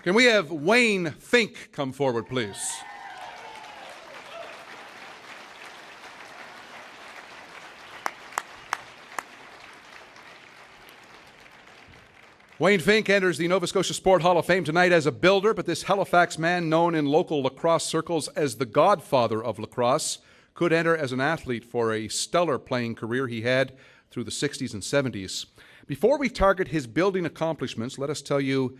Can we have Wayne Finck come forward, please? Wayne Finck enters the Nova Scotia Sport Hall of Fame tonight as a builder, but this Halifax man, known in local lacrosse circles as the godfather of lacrosse, could enter as an athlete for a stellar playing career he had through the 60s and 70s. Before we target his building accomplishments, let us tell you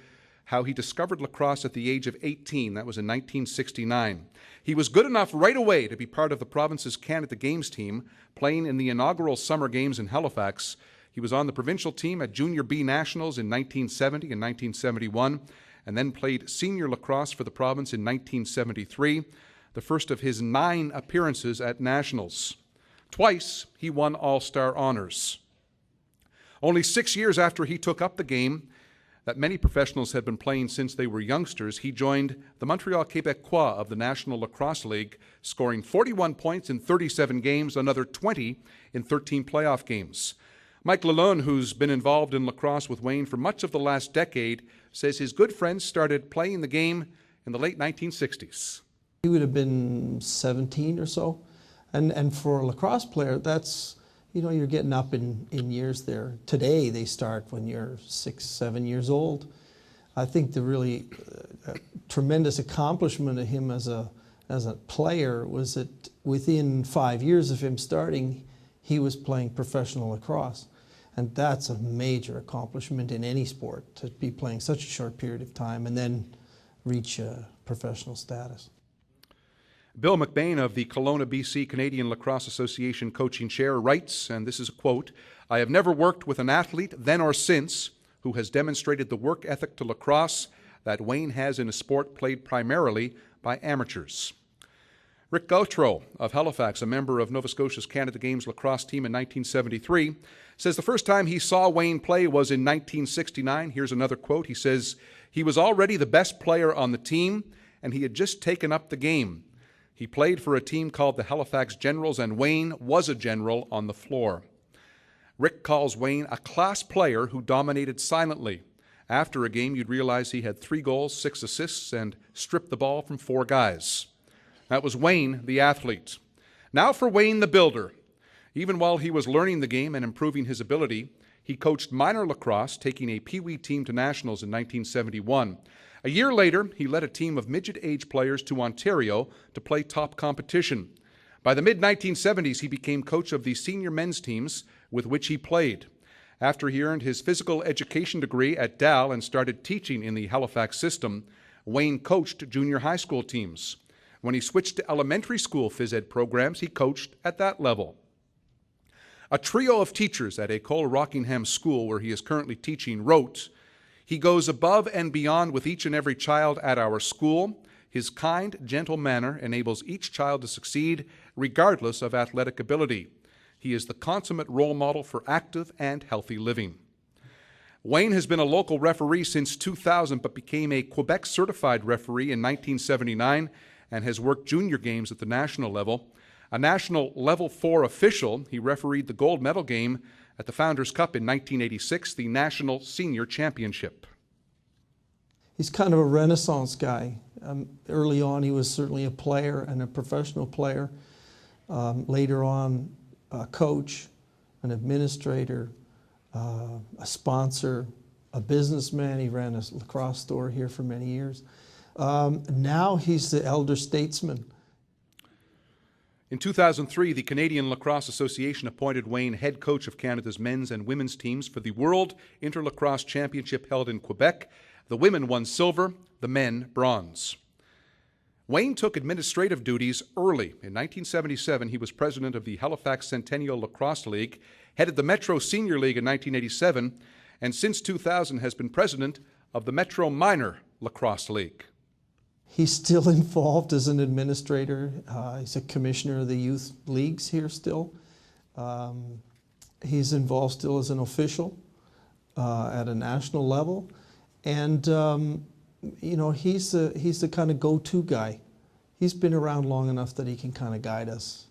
how he discovered lacrosse at the age of 18. That was in 1969. He was good enough right away to be part of the province's Canada Games team, playing in the inaugural Summer Games in Halifax. He was on the provincial team at Junior B Nationals in 1970 and 1971, and then played senior lacrosse for the province in 1973, the first of his 9 appearances at Nationals. Twice, he won All-Star honors. Only 6 years after he took up the game that many professionals had been playing since they were youngsters, he joined the Montreal Québécois of the National Lacrosse League, scoring 41 points in 37 games, another 20 in 13 playoff games. Mike Lalonde, who's been involved in lacrosse with Wayne for much of the last decade, says his good friends started playing the game in the late 1960s. He would have been 17 or so. And for a lacrosse player, that's, you know, you're getting up in years there. Today, they start when you're 6, 7 years old. I think the really tremendous accomplishment of him as a player was that within 5 years of him starting, he was playing professional lacrosse. And that's a major accomplishment in any sport, to be playing such a short period of time and then reach professional status. Bill McBain of the Kelowna, BC Canadian Lacrosse Association coaching chair writes, and this is a quote, "I have never worked with an athlete, then or since, who has demonstrated the work ethic to lacrosse that Wayne has in a sport played primarily by amateurs." Rick Gautreau of Halifax, a member of Nova Scotia's Canada Games lacrosse team in 1973, says the first time he saw Wayne play was in 1969. Here's another quote. He says, "He was already the best player on the team, and he had just taken up the game. He played for a team called the Halifax Generals, and Wayne was a general on the floor." Rick calls Wayne a class player who dominated silently. After a game, you'd realize he had 3 goals, 6 assists, and stripped the ball from 4 guys. That was Wayne, the athlete. Now for Wayne, the builder. Even while he was learning the game and improving his ability, he coached minor lacrosse, taking a Pee-wee team to nationals in 1971. A year later, he led a team of midget-age players to Ontario to play top competition. By the mid-1970s, he became coach of the senior men's teams with which he played. After he earned his physical education degree at Dal and started teaching in the Halifax system, Wayne coached junior high school teams. When he switched to elementary school phys ed programs, he coached at that level. A trio of teachers at École Rockingham School, where he is currently teaching, wrote, "He goes above and beyond with each and every child at our school. His kind, gentle manner enables each child to succeed regardless of athletic ability. He is the consummate role model for active and healthy living." Wayne has been a local referee since 2000, but became a Quebec certified referee in 1979 and has worked junior games at the national level. A national Level 4 official, he refereed the gold medal game at the Founders Cup in 1986, the National Senior Championship. He's kind of a renaissance guy. Early on, he was certainly a player and a professional player. Later on, a coach, an administrator, a sponsor, a businessman. He ran a lacrosse store here for many years. Now he's the elder statesman. In 2003, the Canadian Lacrosse Association appointed Wayne head coach of Canada's men's and women's teams for the World Interlacrosse Championship held in Quebec. The women won silver, the men bronze. Wayne took administrative duties early. In 1977, he was president of the Halifax Centennial Lacrosse League, headed the Metro Senior League in 1987, and since 2000 has been president of the Metro Minor Lacrosse League. He's still involved as an administrator. He's a commissioner of the youth leagues here still. He's involved still as an official at a national level. And, you know, he's the kind of go-to guy. He's been around long enough that he can kind of guide us.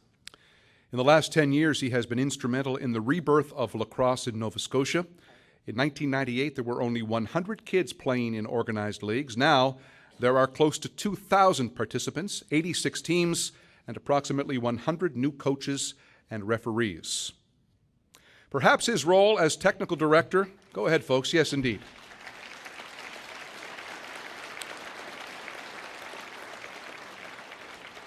In the last 10 years, he has been instrumental in the rebirth of lacrosse in Nova Scotia. In 1998, there were only 100 kids playing in organized leagues. Now, there are close to 2,000 participants, 86 teams, and approximately 100 new coaches and referees. Perhaps his role as technical director, go ahead, folks, yes, indeed.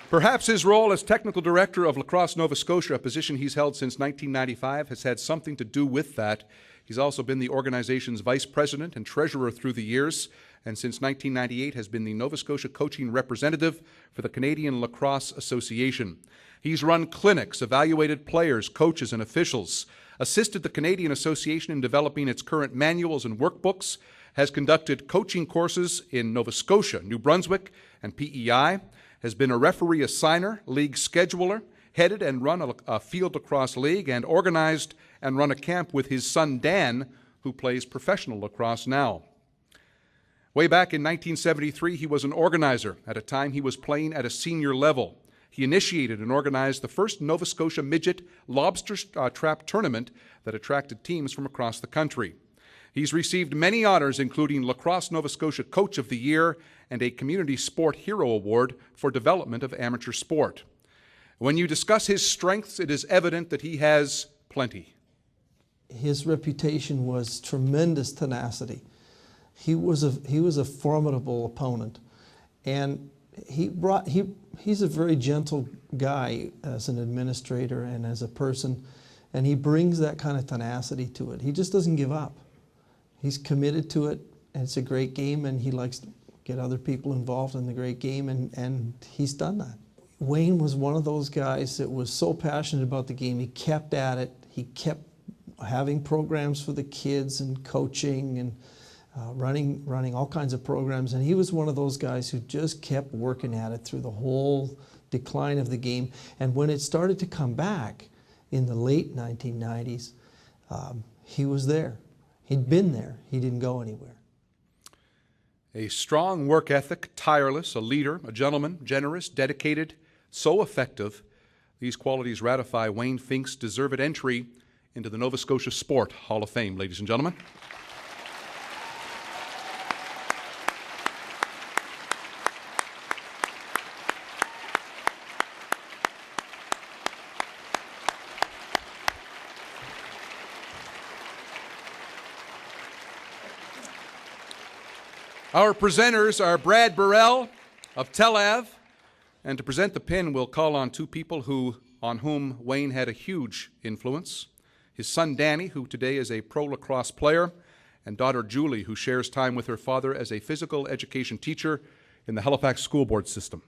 Perhaps his role as technical director of Lacrosse Nova Scotia, a position he's held since 1995, has had something to do with that. He's also been the organization's vice president and treasurer through the years, and since 1998 has been the Nova Scotia coaching representative for the Canadian Lacrosse Association. He's run clinics, evaluated players, coaches, and officials, assisted the Canadian Association in developing its current manuals and workbooks, has conducted coaching courses in Nova Scotia, New Brunswick, and PEI, has been a referee assigner, league scheduler, headed and run a field lacrosse league, and organized and run a camp with his son Dan, who plays professional lacrosse now. Way back in 1973, he was an organizer. At a time he was playing at a senior level. He initiated and organized the first Nova Scotia midget lobster trap tournament that attracted teams from across the country. He's received many honors, including Lacrosse Nova Scotia Coach of the Year and a Community Sport Hero Award for development of amateur sport. When you discuss his strengths, it is evident that he has plenty. His reputation was tremendous tenacity. He was a formidable opponent, and he's a very gentle guy as an administrator and as a person, and he brings that kind of tenacity to it. He just doesn't give up. He's committed to it, and it's a great game, and he likes to get other people involved in the great game, and he's done that. Wayne was one of those guys that was so passionate about the game. He kept at it. He kept having programs for the kids and coaching and running all kinds of programs, and he was one of those guys who just kept working at it through the whole decline of the game. And when it started to come back in the late 1990s, he was there. He'd been there. He didn't go anywhere. A strong work ethic, tireless, a leader, a gentleman, generous, dedicated, so effective. These qualities ratify Wayne Finck's deserved entry into the Nova Scotia Sport Hall of Fame, ladies and gentlemen. Our presenters are Brad Burrell of Tel Aviv, and to present the pin, we'll call on two people on whom Wayne had a huge influence. His son Danny, who today is a pro lacrosse player, and daughter Julie, who shares time with her father as a physical education teacher in the Halifax School Board system.